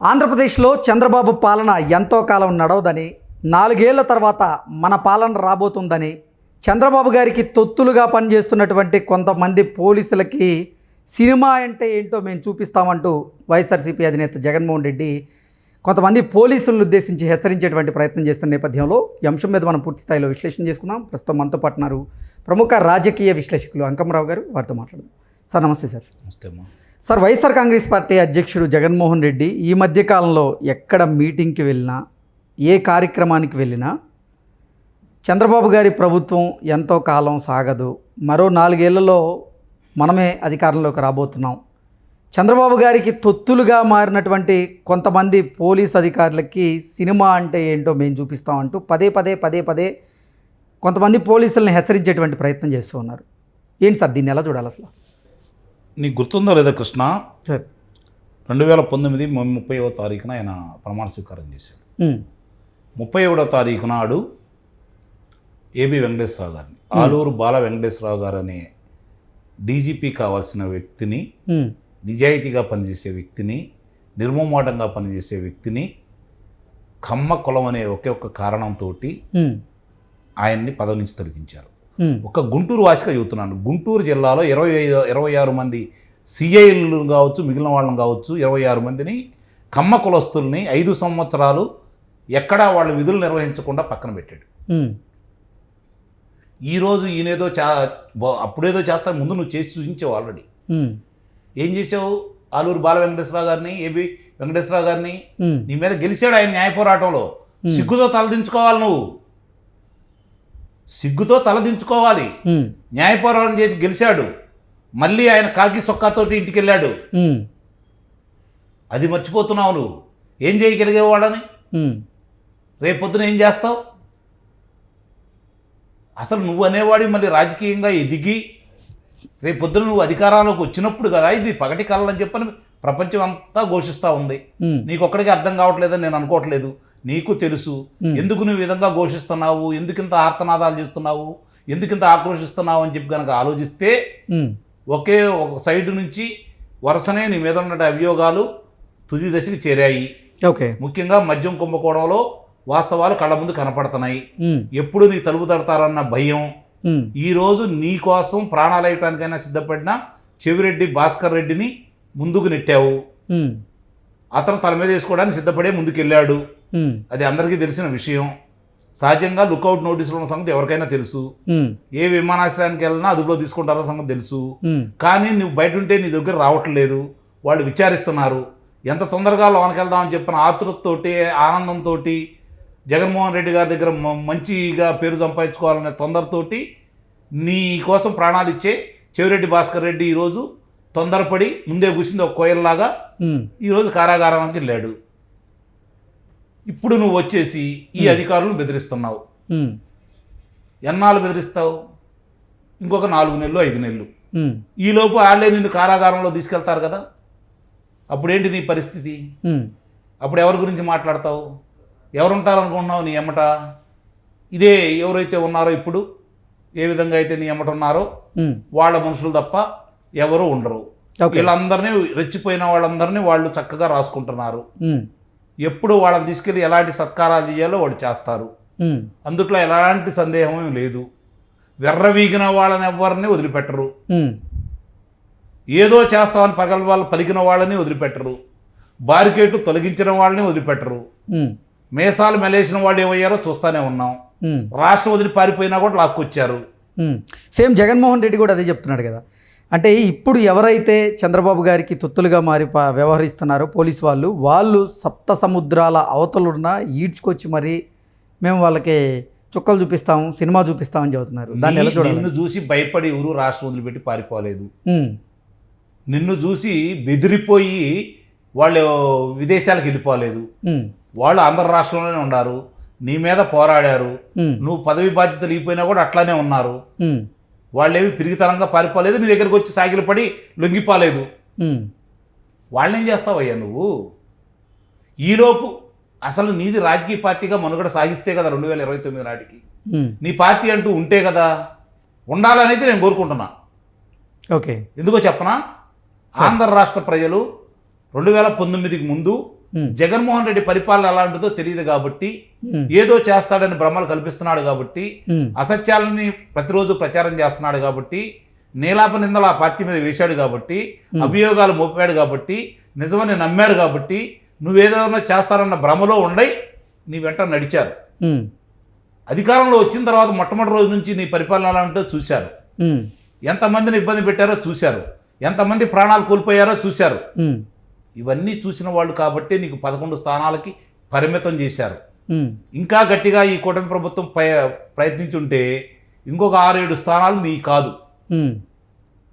ఆంధ్రప్రదేశ్లో చంద్రబాబు పాలన ఎంతో కాలం నడవదని, 4 ఏళ్ల తర్వాత మన పాలన రాబోతుందని, చంద్రబాబు గారికి తొత్తులుగా పనిచేస్తున్నటువంటి కొంతమంది పోలీసులకి సినిమా అంటే ఏంటో మేము చూపిస్తామంటూ వైఎస్ఆర్సీపీ అధినేత జగన్మోహన్ రెడ్డి కొంతమంది పోలీసులను ఉద్దేశించి హెచ్చరించేటువంటి ప్రయత్నం చేస్తున్న నేపథ్యంలో ఈ అంశం మీద మనం పూర్తి స్థాయిలో విశ్లేషణ చేసుకుందాం. ప్రస్తుతం మనతో పాటు ఉన్నారు ప్రముఖ రాజకీయ విశ్లేషకులు అంకమరావు గారు. వారితో మాట్లాడదాం. సార్ నమస్తే. సార్ నమస్తే అమ్మా. సార్, వైఎస్ఆర్ కాంగ్రెస్ పార్టీ అధ్యక్షుడు జగన్మోహన్ రెడ్డి ఈ మధ్యకాలంలో ఎక్కడ మీటింగ్కి వెళ్ళినా, ఏ కార్యక్రమానికి వెళ్ళినా చంద్రబాబు గారి ప్రభుత్వం ఎంతో కాలం సాగదు, మరో 4 ఏళ్లలో మనమే అధికారంలోకి రాబోతున్నాం, చంద్రబాబు గారికి తొత్తులుగా మారినటువంటి కొంతమంది పోలీస్ అధికారులకి సినిమా అంటే ఏంటో మేము చూపిస్తామంటూ పదే కొంతమంది పోలీసులను హెచ్చరించేటువంటి ప్రయత్నం చేస్తూ ఉన్నారు. ఏంటి సార్, దీన్ని ఎలా చూడాలి అసలు? నీకు గుర్తుందో లేదా కృష్ణ, సార్ 2019 30వ తారీఖున ఆయన ప్రమాణ స్వీకారం చేశాడు. 31వ తారీఖు నాడు ఏబి వెంకటేశ్వరరావు గారిని, ఆలూరు బాల వెంకటేశ్వరరావు గారు అనే డీజీపీ కావాల్సిన వ్యక్తిని, నిజాయితీగా పనిచేసే వ్యక్తిని, నిర్మమాటంగా పనిచేసే వ్యక్తిని కమ్మ కులం అనే ఒకే ఒక్క కారణంతో ఆయన్ని పదవి నుంచి తొలగించారు. ఒక గుంటూరు వాసిగా చెబుతున్నాను. గుంటూరు జిల్లాలో 26 మంది సిఐలు కావచ్చు, మిగిలిన వాళ్ళని కావచ్చు, 26 మందిని కమ్మ కులస్తుల్ని 5 సంవత్సరాలు ఎక్కడా వాళ్ళ విధులు నిర్వహించకుండా పక్కన పెట్టాడు. ఈరోజు ఈయనేదో అప్పుడేదో చేస్తా, ముందు నువ్వు చేసి చూపించావు ఆల్రెడీ. ఏం చేసావు? ఆలూరు బాల వెంకటేశ్వరరావు గారిని, ఏబి వెంకటేశ్వరరావు గారిని నీ మీద గెలిచాడు ఆయన న్యాయ పోరాటంలో. సిగ్గుతో తలదించుకోవాలి, నువ్వు సిగ్గుతో తలదించుకోవాలి. న్యాయ పోరాటం చేసి గెలిచాడు, మళ్ళీ ఆయన కాకి సొక్కాతోటి ఇంటికి వెళ్ళాడు. అది మర్చిపోతున్నావు. నువ్వు ఏం చేయగలిగేవాడని రేపొద్దున ఏం చేస్తావు? అసలు నువ్వు అనేవాడి మళ్ళీ రాజకీయంగా ఎదిగి రేపొద్దున నువ్వు అధికారంలోకి వచ్చినప్పుడు కదా ఇది పగటి కళలని చెప్పని ప్రపంచం అంతా ఘోషిస్తూ ఉంది. నీకొక్కడికి అర్థం కావట్లేదని నేను అనుకోవట్లేదు. నీకు తెలుసు ఎందుకు నువ్వు విధంగా ఘోషిస్తున్నావు, ఎందుకింత ఆర్తనాదాలు చేస్తున్నావు, ఎందుకింత ఆక్రోషిస్తున్నావు అని చెప్పి కనుక ఆలోచిస్తే ఒకే ఒక సైడ్ నుంచి వరుసనే నీ మీద ఉన్న అభియోగాలు తుది దశకి చేరాయి. ముఖ్యంగా మద్యం కుంభకోణంలో వాస్తవాలు కళ్ళ ముందు కనపడుతున్నాయి. ఎప్పుడు నీ తలుపు తడతారన్న భయం. ఈరోజు నీ కోసం ప్రాణాలయటానికైనా సిద్ధపడిన చెవిరెడ్డి భాస్కర్ రెడ్డిని ముందుకు నెట్టావు. అతను తల మీద వేసుకోవడానికి సిద్ధపడే ముందుకెళ్ళాడు. అది అందరికీ తెలిసిన విషయం. సహజంగా లుకౌట్ నోటీసులు ఉన్న సంగతి ఎవరికైనా తెలుసు. ఏ విమానాశ్రయానికి వెళ్ళినా అదుపులో తీసుకుంటారో సంగతి తెలుసు. కానీ నువ్వు బయట ఉంటే నీ దగ్గర రావట్లేదు. వాళ్ళు విచారిస్తున్నారు. ఎంత తొందరగా లోనికి వెళ్దామని చెప్పిన ఆతృతతోటి, ఆనందంతో, జగన్మోహన్ రెడ్డి గారి దగ్గర మంచిగా పేరు సంపాదించుకోవాలనే తొందరతోటి నీ కోసం ప్రాణాలు ఇచ్చే చెవిరెడ్డి భాస్కర్ రెడ్డి ఈరోజు తొందరపడి ముందే కూర్చుంది ఒక కోయల్లాగా ఈరోజు కారాగారానికి వెళ్ళాడు. ఇప్పుడు నువ్వు వచ్చేసి ఈ అధికారులను బెదిరిస్తున్నావు. ఎన్నాళ్ళు బెదిరిస్తావు? ఇంకొక 4 నెలలు 5 నెలలు. ఈలోపు వాళ్ళే నిన్ను కారాగారంలో తీసుకెళ్తారు కదా. అప్పుడేంటి నీ పరిస్థితి? అప్పుడు ఎవరి గురించి మాట్లాడతావు? ఎవరుంటారనుకుంటున్నావు నీ ఎమ్మట? ఇదే ఎవరైతే ఉన్నారో ఇప్పుడు, ఏ విధంగా అయితే నీ ఎమ్మట ఉన్నారో వాళ్ళ మనుషులు తప్ప ఎవరు ఉండరు. వీళ్ళందరినీ, రెచ్చిపోయిన వాళ్ళందరినీ వాళ్ళు చక్కగా రాసుకుంటున్నారు. ఎప్పుడు వాళ్ళని తీసుకెళ్ళి ఎలాంటి సత్కారాలు చేయాలో వాళ్ళు చేస్తారు. అందుట్లో ఎలాంటి సందేహం లేదు. వెర్రవీగిన వాళ్ళని ఎవరిని వదిలిపెట్టరు. ఏదో చేస్తామని వాళ్ళు పలికిన వాళ్ళని వదిలిపెట్టరు. బారికేటు తొలగించిన వాళ్ళని వదిలిపెట్టరు. మేసాలు మెలేసిన వాళ్ళు ఏమయ్యారో చూస్తూనే ఉన్నాం. రాష్ట్రం వదిలి పారిపోయినా కూడా లాక్కొచ్చారు. సేమ్ జగన్మోహన్ రెడ్డి కూడా అదే చెప్తున్నాడు కదా. అంటే ఇప్పుడు ఎవరైతే చంద్రబాబు గారికి తొత్తులుగా మారి వ్యవహరిస్తున్నారో పోలీసు వాళ్ళు సప్త సముద్రాల అవతలున్నా ఈడ్చుకొచ్చి మరి మేము వాళ్ళకి చుక్కలు చూపిస్తాము, సినిమా చూపిస్తామని చెబుతున్నారు. దాన్ని ఎలా చూడాలి? నిన్ను చూసి భయపడి ఎవరు రాష్ట్రం వదిలిపెట్టి పారిపోలేదు. నిన్ను చూసి బెదిరిపోయి వాళ్ళు విదేశాలకు వెళ్ళిపోలేదు. వాళ్ళు ఆంధ్ర రాష్ట్రంలోనే ఉన్నారు. నీ మీద పోరాడారు. నువ్వు పదవి బాధ్యతలు ఇగిపోయినా కూడా అట్లానే ఉన్నారు. వాళ్ళేమి పిరిగితనంగా పారిపోలేదు. నీ దగ్గరికి వచ్చి సాగిలపడి లొంగిపోలేదు. వాళ్ళేం చేస్తావయ్యా నువ్వు? ఈలోపు అసలు నీది రాజకీయ పార్టీగా మనుగడ సాగిస్తే కదా 2029 నాటికి నీ పార్టీ అంటూ ఉంటే కదా. ఉండాలనైతే నేను కోరుకుంటున్నా. ఎందుకో చెప్పనా? ఆంధ్ర రాష్ట్ర ప్రజలు 2019కి ముందు జగన్మోహన్ రెడ్డి పరిపాలన ఎలాంటిదో తెలియదు కాబట్టి ఏదో చేస్తాడని భ్రమలు కల్పిస్తున్నాడు కాబట్టి అసత్యాలని ప్రతిరోజు ప్రచారం చేస్తున్నాడు కాబట్టి నీలాప నిందలు ఆ పార్టీ మీద వేశాడు కాబట్టి అభియోగాలు మోపాడు కాబట్టి నిజమని నమ్మారు కాబట్టి నువ్వేదైనా చేస్తారన్న భ్రమలో ఉండై నీ వెంట నడిచారు. అధికారంలో వచ్చిన తర్వాత మొట్టమొదటి రోజు నుంచి నీ పరిపాలన ఎలా ఉంటుందో చూశారు. ఎంతమందిని ఇబ్బంది పెట్టారో చూశారు. ఎంతమంది ప్రాణాలు కోల్పోయారో చూశారు. ఇవన్నీ చూసిన వాళ్ళు కాబట్టి నీకు 11 స్థానాలకి పరిమితం చేశారు. ఇంకా గట్టిగా ఈ కూటమి ప్రభుత్వం ప్రయత్నించుంటే ఇంకొక 6-7 స్థానాలు నీ కాదు.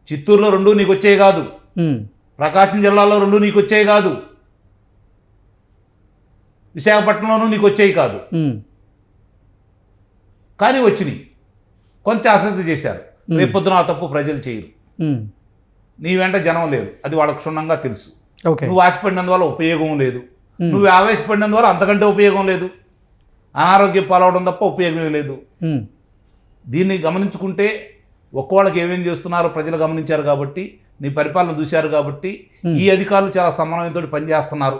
చిత్తూరులో 2 నీకు వచ్చేవి కాదు. ప్రకాశం జిల్లాలో 2 నీకు వచ్చేవి కాదు. విశాఖపట్నంలోనూ నీకు వచ్చేవి కాదు. కానీ వచ్చినాయి. కొంచెం అశ్రద్ధ చేశారు. రేపొద్దున ఆ తప్పు ప్రజలు చేయరు. నీ వెంట జనం లేరు, అది వాళ్ళకు క్షుణ్ణంగా తెలుసు. నువ్వు ఆశపడినందువల్ల ఉపయోగం లేదు. నువ్వు ఆవేశపడినందువల్ల అంతకంటే ఉపయోగం లేదు. అనారోగ్యం పాలవడం తప్ప ఉపయోగమే లేదు. దీన్ని గమనించుకుంటే ఒక్కోళ్ళకి ఏమేం చేస్తున్నారో ప్రజలు గమనించారు కాబట్టి, నీ పరిపాలన చూశారు కాబట్టి ఈ అధికారులు చాలా సమన్వయంతో పనిచేస్తున్నారు.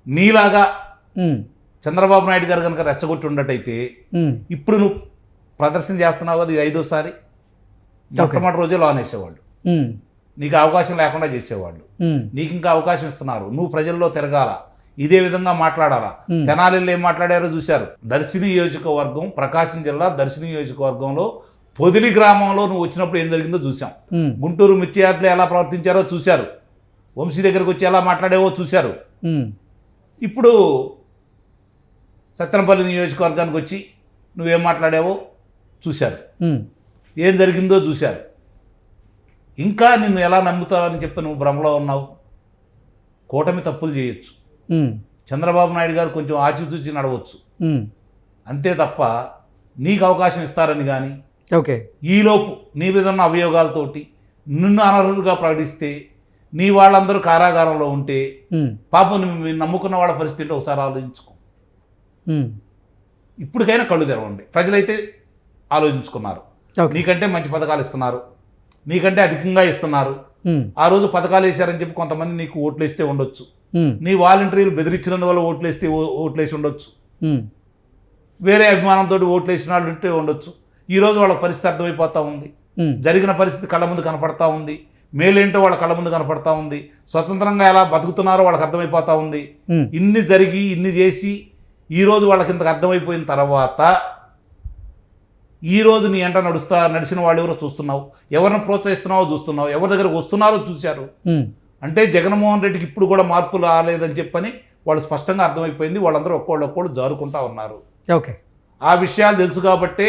నీలాగా చంద్రబాబు నాయుడు గారు కనుక రెచ్చగొట్టి ఉండటైతే ఇప్పుడు నువ్వు ప్రదర్శన చేస్తున్నావు కదా, ఇది 5వ మొట్టమొదటి రోజే లోన్ వేసేవాళ్ళు. నీకు అవకాశం లేకుండా చేసేవాళ్ళు. నీకు ఇంకా అవకాశం ఇస్తున్నారు. నువ్వు ప్రజల్లో తిరగాల, ఇదే విధంగా మాట్లాడాలా. తెనాలిలో ఏం మాట్లాడారో చూశారు. దర్శి నియోజకవర్గం, ప్రకాశం జిల్లా దర్శి నియోజకవర్గంలో పొదిలి గ్రామంలో నువ్వు వచ్చినప్పుడు ఏం జరిగిందో చూసాం. గుంటూరు మిర్చియార్లు ఎలా ప్రవర్తించారో చూశారు. వంశీ దగ్గరకు వచ్చి ఎలా మాట్లాడేవో చూశారు. ఇప్పుడు సత్తెనపల్లి నియోజకవర్గానికి వచ్చి నువ్వేం మాట్లాడావో చూశారు. ఏం జరిగిందో చూశారు. ఇంకా నిన్ను ఎలా నమ్ముతారని చెప్పి నువ్వు భ్రమలో ఉన్నావు. కూటమి తప్పులు చేయొచ్చు. చంద్రబాబు నాయుడు గారు కొంచెం ఆచితూచి నడవచ్చు. అంతే తప్ప నీకు అవకాశం ఇస్తారని కానీ, ఈలోపు నీ మీద ఉన్న అభియోగాలతోటి నిన్ను అనర్హులుగా ప్రకటిస్తే నీ వాళ్ళందరూ కారాగారంలో ఉంటే పాపం నువ్వు నమ్ముకున్న వాళ్ళ పరిస్థితి ఒకసారి ఆలోచించుకో. ఇప్పటికైనా కళ్ళు తెరవండి. ప్రజలైతే ఆలోచించుకున్నారు. నీకంటే మంచి పథకాలు ఇస్తున్నారు, నీకంటే అధికంగా ఇస్తున్నారు. ఆ రోజు పథకాలు వేశారని చెప్పి కొంతమంది నీకు ఓట్లు వేస్తే ఉండొచ్చు. నీ వాలంటీర్లు బెదిరించినందువల్ల ఓట్లేసి ఉండొచ్చు. వేరే అభిమానంతో ఓట్లు వేసిన వాళ్ళు ఉంటే ఉండొచ్చు. ఈరోజు వాళ్ళ పరిస్థితి అర్థమైపోతూ ఉంది. జరిగిన పరిస్థితి కళ్ళ ముందు కనపడతా ఉంది. మేలేంటో వాళ్ళ కళ్ళ ముందు కనపడతా ఉంది. స్వతంత్రంగా ఎలా బతుకుతున్నారో వాళ్ళకి అర్థమైపోతా ఉంది. ఇన్ని జరిగి ఇన్ని చేసి ఈరోజు వాళ్ళకి ఇంతకు అర్థమైపోయిన తర్వాత ఈరోజు నీ ఎంట నడిచిన వాళ్ళు ఎవరో చూస్తున్నావు, ఎవరిని ప్రోత్సహిస్తున్నావో చూస్తున్నావు, ఎవరి దగ్గరకు వస్తున్నారో చూశారు. అంటే జగన్మోహన్ రెడ్డికి ఇప్పుడు కూడా మార్పు రాలేదని చెప్పని వాళ్ళు స్పష్టంగా అర్థమైపోయింది. వాళ్ళందరూ ఒక్కోళ్ళు జారుకుంటా ఉన్నారు. ఆ విషయాలు తెలుసు కాబట్టే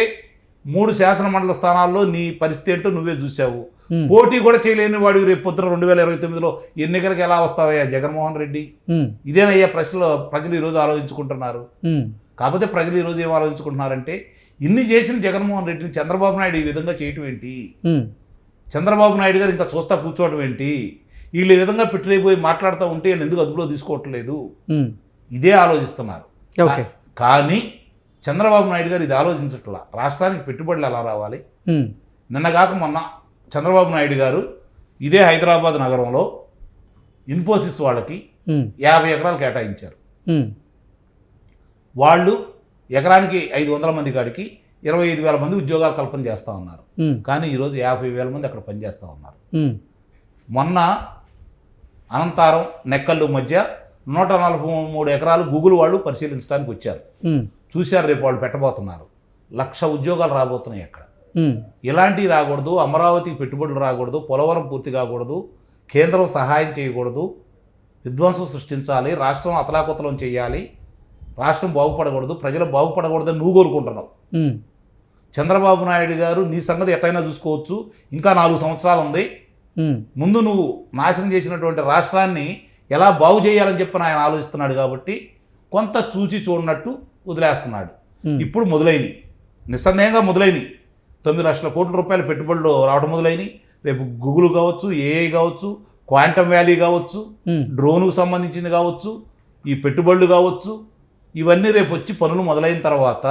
3 శాసనమండలి స్థానాల్లో నీ పరిస్థితి ఏంటో నువ్వే చూసావు. పోటీ కూడా చేయలేని వాడు రేపు పొద్దున 2029లో ఎన్నికలకు ఎలా వస్తావయ్యా జగన్మోహన్ రెడ్డి? ఇదేనయ్యా ప్రజలు ఈరోజు ఆలోచించుకుంటున్నారు. కాకపోతే ప్రజలు ఈరోజు ఏం ఆలోచించుకుంటున్నారంటే, ఇన్ని చేసిన జగన్మోహన్ రెడ్డిని చంద్రబాబు నాయుడు ఈ విధంగా చేయటం ఏంటి, చంద్రబాబు నాయుడు గారు ఇంకా చూస్తా కూర్చోవడం ఏంటి, వీళ్ళు ఈ విధంగా పెట్టిపోయి మాట్లాడుతూ ఉంటే ఎందుకు అదుపులో తీసుకోవట్లేదు, ఇదే ఆలోచిస్తున్నారు. కానీ చంద్రబాబు నాయుడు గారు ఇది ఆలోచించట్లా. రాష్ట్రానికి పెట్టుబడులు ఎలా రావాలి? నిన్నగాక మొన్న చంద్రబాబు నాయుడు గారు ఇదే హైదరాబాద్ నగరంలో ఇన్ఫోసిస్ వాళ్ళకి 50 ఎకరాలు కేటాయించారు. వాళ్ళు ఎకరానికి 500 మంది కాడికి 25,000 మంది ఉద్యోగాలు కల్పన చేస్తూ ఉన్నారు. కానీ ఈరోజు 50,000 మంది అక్కడ పనిచేస్తూ ఉన్నారు. మొన్న అనంతారం నెక్కల్లు మధ్య 143 ఎకరాలు గూగుల్ వాళ్ళు పరిశీలించడానికి వచ్చారు. చూశారు, రేపు వాళ్ళు పెట్టబోతున్నారు. 1,00,000 ఉద్యోగాలు రాబోతున్నాయి అక్కడ. ఇలాంటివి రాకూడదు, అమరావతికి పెట్టుబడులు రాకూడదు, పోలవరం పూర్తి కాకూడదు, కేంద్రం సహాయం చేయకూడదు, విధ్వంసం సృష్టించాలి, రాష్ట్రం అతలాకుతలం చేయాలి, రాష్ట్రం బాగుపడకూడదు, ప్రజలు బాగుపడకూడదని నువ్వు కోరుకుంటున్నావు. చంద్రబాబు నాయుడు గారు నీ సంగతి ఎట్లయినా చూసుకోవచ్చు, ఇంకా 4 సంవత్సరాలు ఉంది, ముందు నువ్వు నాశనం చేసినటువంటి రాష్ట్రాన్ని ఎలా బాగు చేయాలని చెప్పి ఆయన ఆలోచిస్తున్నాడు. కాబట్టి కొంత చూచి చూడనట్టు వదిలేస్తున్నాడు. ఇప్పుడు మొదలైనవి, నిస్సందేహంగా మొదలైనవి. 9 లక్షల కోట్ల రూపాయల పెట్టుబడులు రావడం మొదలైనవి. రేపు గూగుల్ కావచ్చు, ఏఐ కావచ్చు, క్వాంటమ్ వ్యాలీ కావచ్చు, డ్రోన్కు సంబంధించింది కావచ్చు, ఈ పెట్టుబడులు కావచ్చు, ఇవన్నీ రేపు వచ్చి పనులు మొదలైన తర్వాత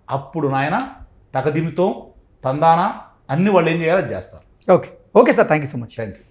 అప్పుడు నాయన తకదిమితో తందానా అన్ని వాళ్ళు ఏం చేయాలో చేస్తారు. Okay sir, thank you so much. Thank you.